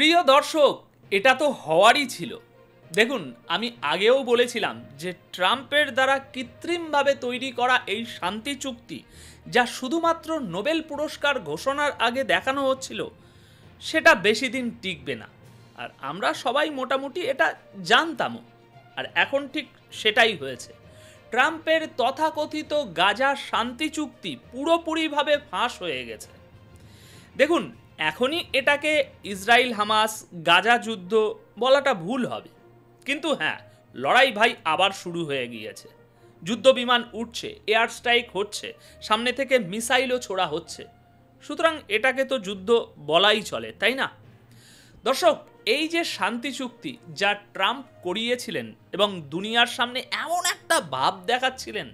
প্রিয় দর্শক, এটা তো হওয়ারই ছিল। দেখুন, আমি আগেও বলেছিলাম যে ট্রাম্পের দ্বারা কৃত্রিমভাবে তৈরি করা এই শান্তি চুক্তি, যা শুধুমাত্র নোবেল পুরস্কার ঘোষণার আগে দেখানো হচ্ছিল, সেটা বেশি দিন টিকবে না। আর আমরা সবাই মোটামুটি এটা জানতামও। আর এখন ঠিক সেটাই হয়েছে। ট্রাম্পের তথাকথিত গাজা শান্তি চুক্তি পুরোপুরিভাবে ফাঁস হয়ে গেছে। দেখুন, এখনই এটাকে ইসরায়েল হামাস গাজা যুদ্ধ বলাটা ভুল হবে, কিন্তু হ্যাঁ, লড়াই ভাই আবার শুরু হয়ে গিয়েছে। যুদ্ধ বিমান উঠছে, এয়ার স্ট্রাইক হচ্ছে, সামনে থেকে মিসাইলও ছোড়া হচ্ছে। সুতরাং এটাকে তো যুদ্ধ বলাই চলে, তাই না? দর্শক, এই যে শান্তি চুক্তি যা ট্রাম্প করিয়েছিলেন এবং দুনিয়ার সামনে এমন একটা ভাব দেখাচ্ছিলেন,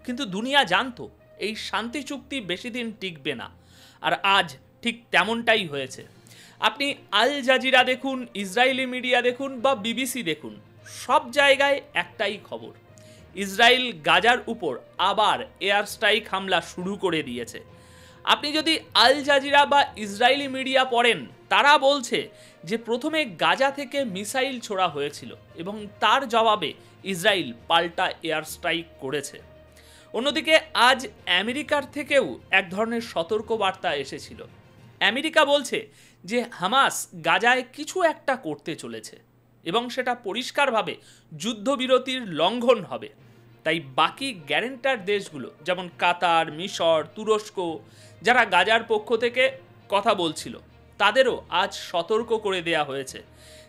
কিন্তু দুনিয়া জানতো এই শান্তি চুক্তি বেশি দিন টিকবে না। আর আজ ঠিক তেমনটাই হয়েছে। আপনি আল জাজিরা দেখুন, ইসরায়েলি মিডিয়া দেখুন বা বিবিসি দেখুন, সব জায়গায় একটাই খবর: ইসরায়েল গাজার উপর আবার এয়ার স্ট্রাইক হামলা শুরু করে দিয়েছে। আপনি যদি আল জাজিরা বা ইসরায়েলি মিডিয়া পড়েন, তারা বলছে যে প্রথমে গাজা থেকে মিসাইল ছোড়া হয়েছিল এবং তার জবাবে ইসরায়েল পাল্টা এয়ার স্ট্রাইক করেছে। অন্যদিকে আজ আমেরিকার থেকেও এক ধরনের সতর্কবার্তা এসেছিল। আমেরিকা বলছে যে হামাস গাজায় কিছু একটা করতে চলেছে এবং সেটা পরিষ্কারভাবে যুদ্ধবিরতির লঙ্ঘন হবে। তাই বাকি গ্যারেন্টার দেশগুলো, যেমন কাতার, মিশর, তুরস্ক, যারা গাজার পক্ষ থেকে কথা বলছিল, তাদেরও আজ সতর্ক করে দেয়া হয়েছে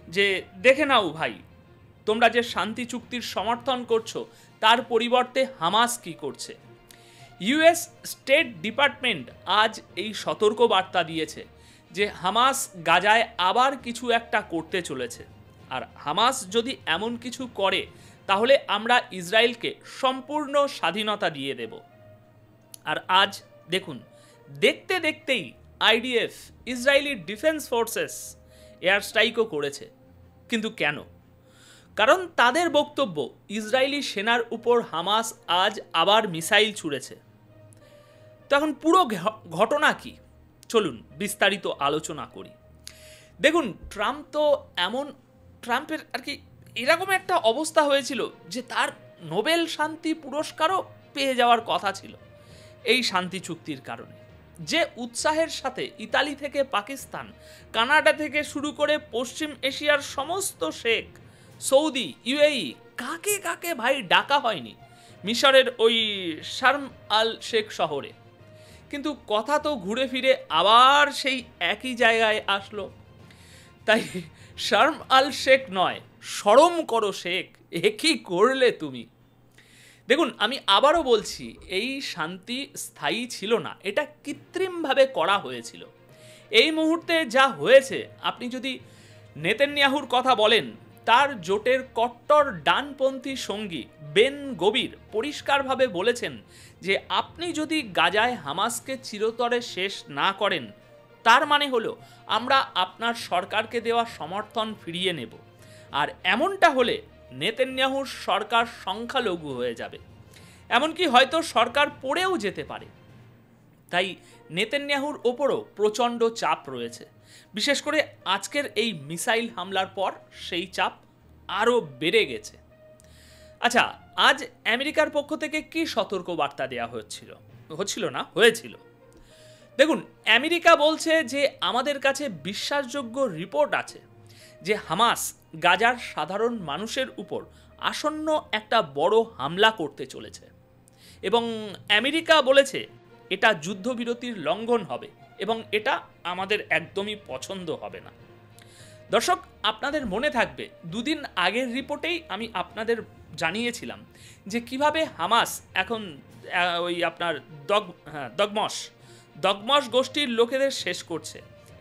যে দেখে নাও ভাই, তোমরা যে শান্তি চুক্তির সমর্থন করছো তার পরিবর্তে হামাস কি করছে। ইউএস স্টেট ডিপার্টমেন্ট আজ এই সতর্ক বার্তা দিয়েছে যে হামাস গাজায় আবার কিছু একটা করতে চলেছে। আর হামাস যদি এমন কিছু করে, তাহলে আমরা ইসরায়েলকে সম্পূর্ণ স্বাধীনতা দিয়ে দেব। আর আজ দেখুন, দেখতে দেখতেই IDF, Israeli defence forces air স্ট্রাইকও করেছে। কিন্তু কেন? কারণ তাদের বক্তব্য, ইসরায়েলি সেনার উপর হামাস আজ আবার মিসাইল ছুঁড়েছে। তো এখন পুরো ঘটনা কি, চলুন বিস্তারিত আলোচনা করি। দেখুন, ট্রাম্পের আর কি এরকম একটা অবস্থা হয়েছিল যে তার নোবেল শান্তি পুরস্কারও পেয়ে যাওয়ার কথা ছিল এই শান্তি চুক্তির কারণে। যে উৎসাহের সাথে ইতালি থেকে পাকিস্তান, কানাডা থেকে শুরু করে পশ্চিম এশিয়ার সমস্ত শেখ, সৌদি, ইউএই, কাকে কাকে ভাই ডাকা হয়নি মিশরের ওই শার্ম আল শেখ শহরে। কিন্তু কথা তো ঘুরে ফিরে আবার সেই একই জায়গায় আসলো। তাই শার্ম আল শেখ নয়, শরম করো শেখ, এ কি করলে তুমি? দেখুন, আমি আবারও বলছি, এই শান্তি স্থায়ী ছিল না, এটা কৃত্রিমভাবে করা হয়েছিল। এই মুহূর্তে যা হয়েছে, আপনি যদি নেতানিয়াহুর কথা বলেন, তার জোটের কট্টর ডানপন্থী সঙ্গী বেন গবির পরিষ্কারভাবে বলেছেন যে আপনি যদি গাজায় হামাসকে চিরতরে শেষ না করেন, তার মানে হলো আমরা আপনার সরকারকে দেওয়া সমর্থন ফিরিয়ে নেব। আর এমনটা হলে নেতানিয়াহুর সরকার সংখ্যালঘু হয়ে যাবে, এমনকি হয়তো সরকার পড়েও যেতে পারে। তাই নেতানিয়াহুর ওপরও প্রচণ্ড চাপ রয়েছে। বিশেষ করে আজকের এই মিসাইল হামলার পর সেই চাপ আরও বেড়ে গেছে। আচ্ছা, আজ আমেরিকার পক্ষ থেকে কি সতর্ক বার্তা দেওয়া হয়েছিল? দেখুন, আমেরিকা বলছে যে আমাদের কাছে বিশ্বাসযোগ্য রিপোর্ট আছে যে হামাস গাজার সাধারণ মানুষের উপর আসন্ন একটা বড় হামলা করতে চলেছে এবং আমেরিকা বলেছে এটা যুদ্ধবিরতির লঙ্ঘন হবে এবং এটা আমাদের একদমই পছন্দ হবে না। দর্শক, আপনাদের মনে থাকবে দুদিন আগের রিপোর্টেই আমি আপনাদের জানিয়েছিলাম যে কিভাবে হামাস এখন ওই আপনার দগমস গোষ্ঠীর লোকেদের শেষ করছে,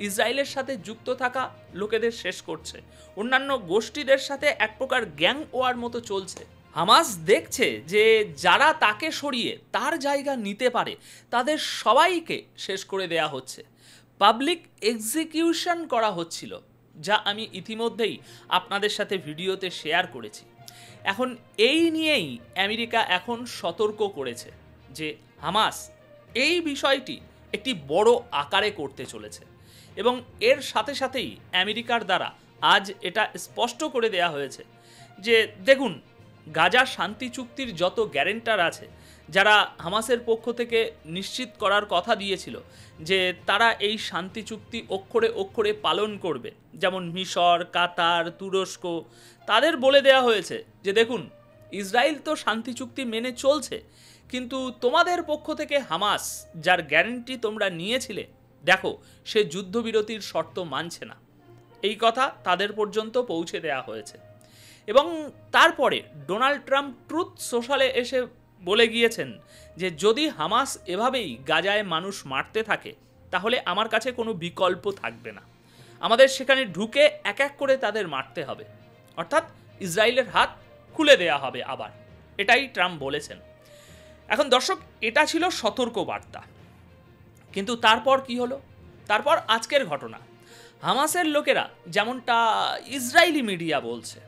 ইসরায়েলের সাথে যুক্ত থাকা লোকেদের শেষ করছে, অন্যান্য গোষ্ঠীদের সাথে এক প্রকার গ্যাং ওয়ার মতো চলছে। হামাস দেখছে যে যারা তাকে সরিয়ে তার জায়গা নিতে পারে তাদের সবাইকে শেষ করে দেয়া হচ্ছে, পাবলিক এক্সিকিউশন করা হচ্ছিল, যা আমি ইতিমধ্যেই আপনাদের সাথে ভিডিওতে শেয়ার করেছি। এখন এই নিয়েই আমেরিকা এখন সতর্ক করেছে যে হামাস এই বিষয়টি একটি বড় আকারে করতে চলেছে এবং এর সাথে সাথেই আমেরিকার দ্বারা আজ এটা স্পষ্ট করে দেয়া হয়েছে যে দেখুন, গাজা শান্তি চুক্তির যত গ্যারেন্টার আছে, যারা হামাসের পক্ষ থেকে নিশ্চিত করার কথা দিয়েছিল যে তারা এই শান্তি চুক্তি অক্ষরে অক্ষরে পালন করবে, যেমন মিশর, কাতার, তুরস্ক, তাদের বলে দেয়া হয়েছে যে দেখুন, ইসরায়েল তো শান্তি চুক্তি মেনে চলছে, কিন্তু তোমাদের পক্ষ থেকে হামাস যার গ্যারেন্টি তোমরা নিয়েছিলে, দেখো সে যুদ্ধবিরতির শর্ত মানছে না। এই কথা তাদের পর্যন্ত পৌঁছে দেয়া হয়েছে। এবং তারপরে ডোনাল্ড ট্রাম্প ট্রুথ সোশ্যালে এসে বলে গিয়েছেন যে যদি হামাস এভাবেই গাজায় মানুষ মারতে থাকে, তাহলে আমার কাছে কোনো বিকল্প থাকবে না, আমাদের সেখানে ঢুকে এক এক করে তাদের মারতে হবে, অর্থাৎ ইসরায়েলের হাত খুলে দেয়া হবে আবার, এটাই ট্রাম্প বলেছেন। এখন দর্শক, এটা ছিল সতর্ক বার্তা, কিন্তু তারপর কি হলো? তারপর আজকের ঘটনা। হামাসের লোকেরা, যেমনটা ইসরায়েলি মিডিয়া বলছে,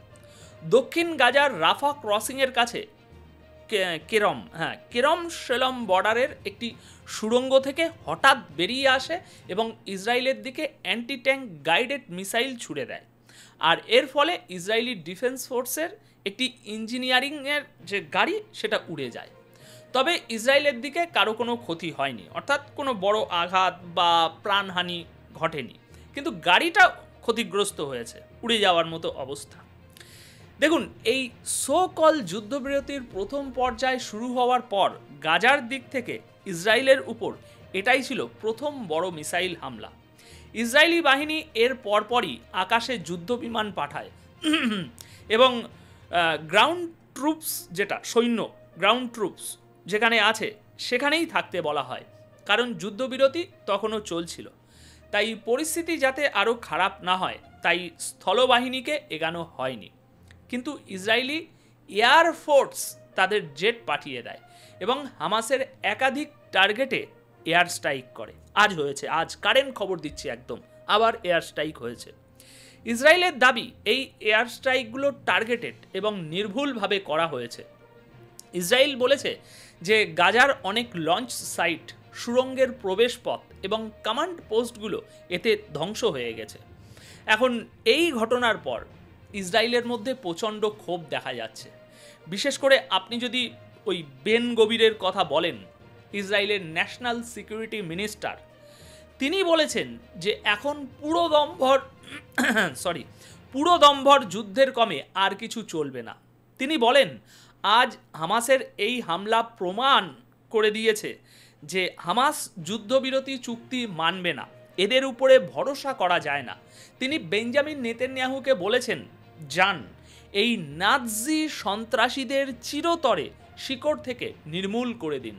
দক্ষিণ গাজার রাফা ক্রসিংয়ের কাছে কেরম শেলম বর্ডারের একটি সুড়ঙ্গ থেকে হঠাৎ বেরিয়ে আসে এবং ইসরায়েলের দিকে অ্যান্টি ট্যাঙ্ক গাইডেড মিসাইল ছুড়ে দেয়। আর এর ফলে ইসরায়েলি ডিফেন্স ফোর্সের একটি ইঞ্জিনিয়ারিংয়ের যে গাড়ি, সেটা উড়ে যায়। তবে ইসরায়েলের দিকে কারো কোনো ক্ষতি হয়নি, অর্থাৎ কোনো বড় আঘাত বা প্রাণহানি ঘটেনি, কিন্তু গাড়িটা ক্ষতিগ্রস্ত হয়েছে, উড়ে যাওয়ার মতো অবস্থা। দেখুন, এই সো কল যুদ্ধবিরতির প্রথম পর্যায় শুরু হওয়ার পর গাজার দিক থেকে ইসরায়েলের উপর এটাই ছিল প্রথম বড় মিসাইল হামলা। ইসরায়েলি বাহিনী এর পরপরই আকাশে যুদ্ধ বিমান পাঠায় এবং গ্রাউন্ড ট্রুপস, যেটা সৈন্য গ্রাউন্ড ট্রুপস যেখানে আছে সেখানেই থাকতে বলা হয়, কারণ যুদ্ধবিরতি তখনও চলছিল। তাই পরিস্থিতি যাতে আরও খারাপ না হয়, তাই স্থলবাহিনীকে এগানো হয়নি। কিন্তু ইসরায়েলি এয়ারফোর্স তাদের জেট পাঠিয়ে দেয় এবং হামাসের একাধিক টার্গেটে এয়ার স্ট্রাইক করে। আজ হয়েছে, আজ কারেন্ট খবর দিচ্ছি একদম, আবার এয়ার স্ট্রাইক হয়েছে। ইসরায়েলের দাবি এই এয়ার স্ট্রাইকগুলো টার্গেটেড এবং নির্ভুলভাবে করা হয়েছে। ইসরায়েল বলেছে যে গাজার অনেক লঞ্চ সাইট, সুড়ঙ্গের প্রবেশপথ এবং কমান্ড পোস্টগুলো এতে ধ্বংস হয়ে গেছে। এখন এই ঘটনার পর ইসরায়েলের মধ্যে প্রচণ্ড ক্ষোভ দেখা যাচ্ছে। বিশেষ করে আপনি যদি ওই বেন গভিরের কথা বলেন, ইসরায়েলের ন্যাশনাল সিকিউরিটি মিনিস্টার, তিনি বলেছেন যে এখন পুরোদম্ভর যুদ্ধের কমে আর কিছু চলবে না। তিনি বলেন, আজ হামাসের এই হামলা প্রমাণ করে দিয়েছে যে হামাস যুদ্ধবিরতি চুক্তি মানবে না, এদের উপরে ভরসা করা যায় না। তিনি বেঞ্জামিন নেতানিয়াহুকে বলেছেন, যান এই নাৎজি সন্ত্রাসীদের চিরতরে শিকড় থেকে নির্মূল করে দিন।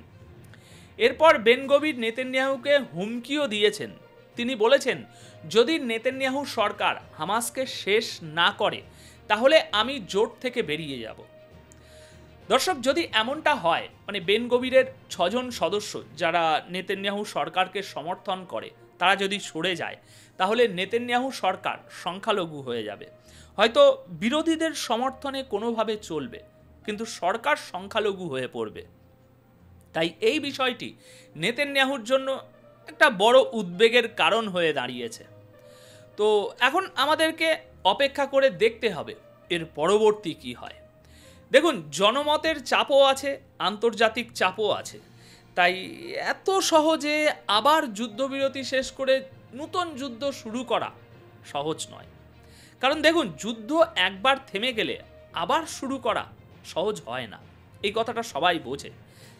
এরপর বেন গভির নেতানিয়াহুকে হুমকিও দিয়েছেন। তিনি বলেছেন, যদি নেতানিয়াহু সরকার হামাসকে শেষ না করে, তাহলে আমি জোট থেকে বেরিয়ে যাব। দর্শক, যদি এমনটা হয়, মানে বেন গভিরের 6 জন সদস্য যারা নেতানিয়াহু সরকারকে সমর্থন করে, তারা যদি সরে যায়, তাহলে নেতানিয়াহু সরকার সংখ্যালঘু হয়ে যাবে। হয়তো বিরোধীদের সমর্থনে কোনোভাবে চলবে, কিন্তু সরকার সংখ্যালঘু হয়ে পড়বে। তাই এই বিষয়টি নেতানিয়াহুর জন্য একটা বড় উদ্বেগের কারণ হয়ে দাঁড়িয়েছে। তো এখন আমাদেরকে অপেক্ষা করে দেখতে হবে এর পরবর্তী কি হয়। দেখুন, জনমতের চাপও আছে, আন্তর্জাতিক চাপও আছে। তাই এত সহজে আবার যুদ্ধবিরতি শেষ করে নতুন যুদ্ধ শুরু করা সহজ নয়। কারণ দেখুন, যুদ্ধ একবার থেমে গেলে আবার শুরু করা সহজ হয় না, এই কথাটা সবাই বোঝে।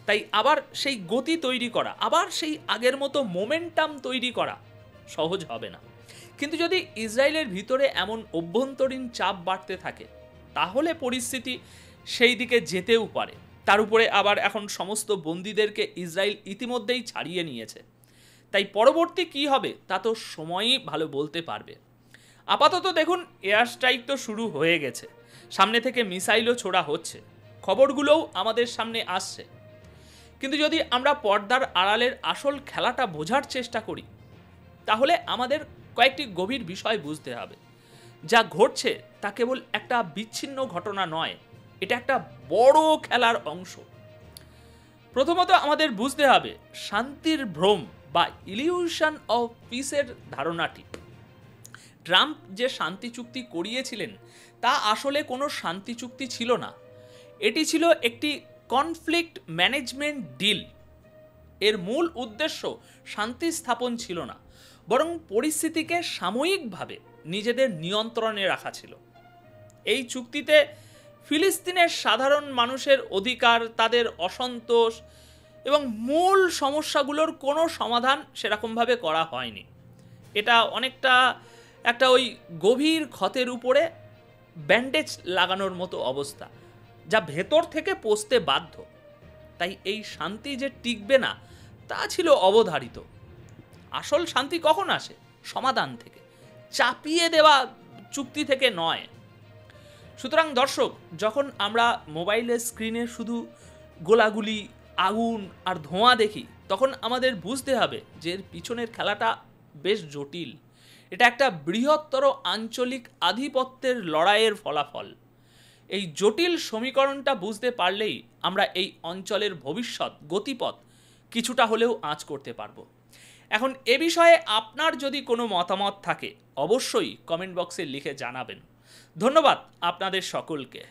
তাই আবার সেই গতি তৈরি করা, আবার সেই আগের মতো মোমেন্টাম তৈরি করা সহজ হবে না। কিন্তু যদি ইসরায়েলের ভিতরে এমন অভ্যন্তরীণ চাপ বাড়তে থাকে, তাহলে পরিস্থিতি সেই দিকে যেতেও পারে। তার উপরে আবার এখন সমস্ত বন্দীদেরকে ইসরায়েল ইতিমধ্যেই ছাড়িয়ে নিয়েছে। তাই পরবর্তী কি হবে তা তো সময়ই ভালো বলতে পারবে। আপাতত দেখুন, এয়ার স্ট্রাইক তো শুরু হয়ে গেছে, সামনে থেকে মিসাইলও ছোড়া হচ্ছে, খবরগুলোও আমাদের সামনে আসছে। কিন্তু যদি আমরা পর্দার আড়ালের আসল খেলাটা বোঝার চেষ্টা করি, তাহলে আমাদের কয়েকটি গভীর বিষয় বুঝতে হবে। যা ঘটছে তা কেবল একটা বিচ্ছিন্ন ঘটনা নয়, এটা একটা বড় খেলার অংশ। প্রথমত আমাদের বুঝতে হবে, শান্তির ভ্রম বা ইলিউশন অফ পিসের ধারণাটি। ট্রাম্প যে শান্তি চুক্তি করিয়েছিলেন তা আসলে কোনো শান্তি চুক্তি ছিল না, এটি ছিল একটি কনফ্লিক্ট ম্যানেজমেন্ট ডিল। এর মূল উদ্দেশ্য শান্তি স্থাপন ছিল না, বরং পরিস্থিতিকে সাময়িকভাবে নিজেদের নিয়ন্ত্রণে রাখা ছিল। এই চুক্তিতে ফিলিস্তিনের সাধারণ মানুষের অধিকার, তাদের অসন্তোষ এবং মূল সমস্যাগুলোর কোনো সমাধান সেরকমভাবে করা হয়নি। এটা অনেকটা একটা ওই গভীর ক্ষতের উপরে ব্যান্ডেজ লাগানোর মতো অবস্থা, যা ভেতর থেকে পচতে বাধ্য। তাই এই শান্তি যে টিকবে না তা ছিল অবধারিত। আসল শান্তি কখন আসে? সমাধান থেকে, চাপিয়ে দেওয়া চুক্তি থেকে নয়। সুতরাং দর্শক, যখন আমরা মোবাইলের স্ক্রিনে শুধু গোলাগুলি, আগুন আর ধোঁয়া দেখি, তখন আমাদের বুঝতে হবে যে এর পিছনের খেলাটা বেশ জটিল। এটা একটা বৃহত্তর আঞ্চলিক আধিপত্যের লড়াইয়ের ফলাফল। এই জটিল সমীকরণটা বুঝতে পারলেই আমরা এই অঞ্চলের ভবিষ্যৎ গতিপথ কিছুটা হলেও আঁচ করতে পারবো। এখন এ বিষয়ে আপনার যদি কোনো মতামত থাকে অবশ্যই কমেন্ট বক্সে লিখে জানাবেন। ধন্যবাদ আপনাদের সকলকে।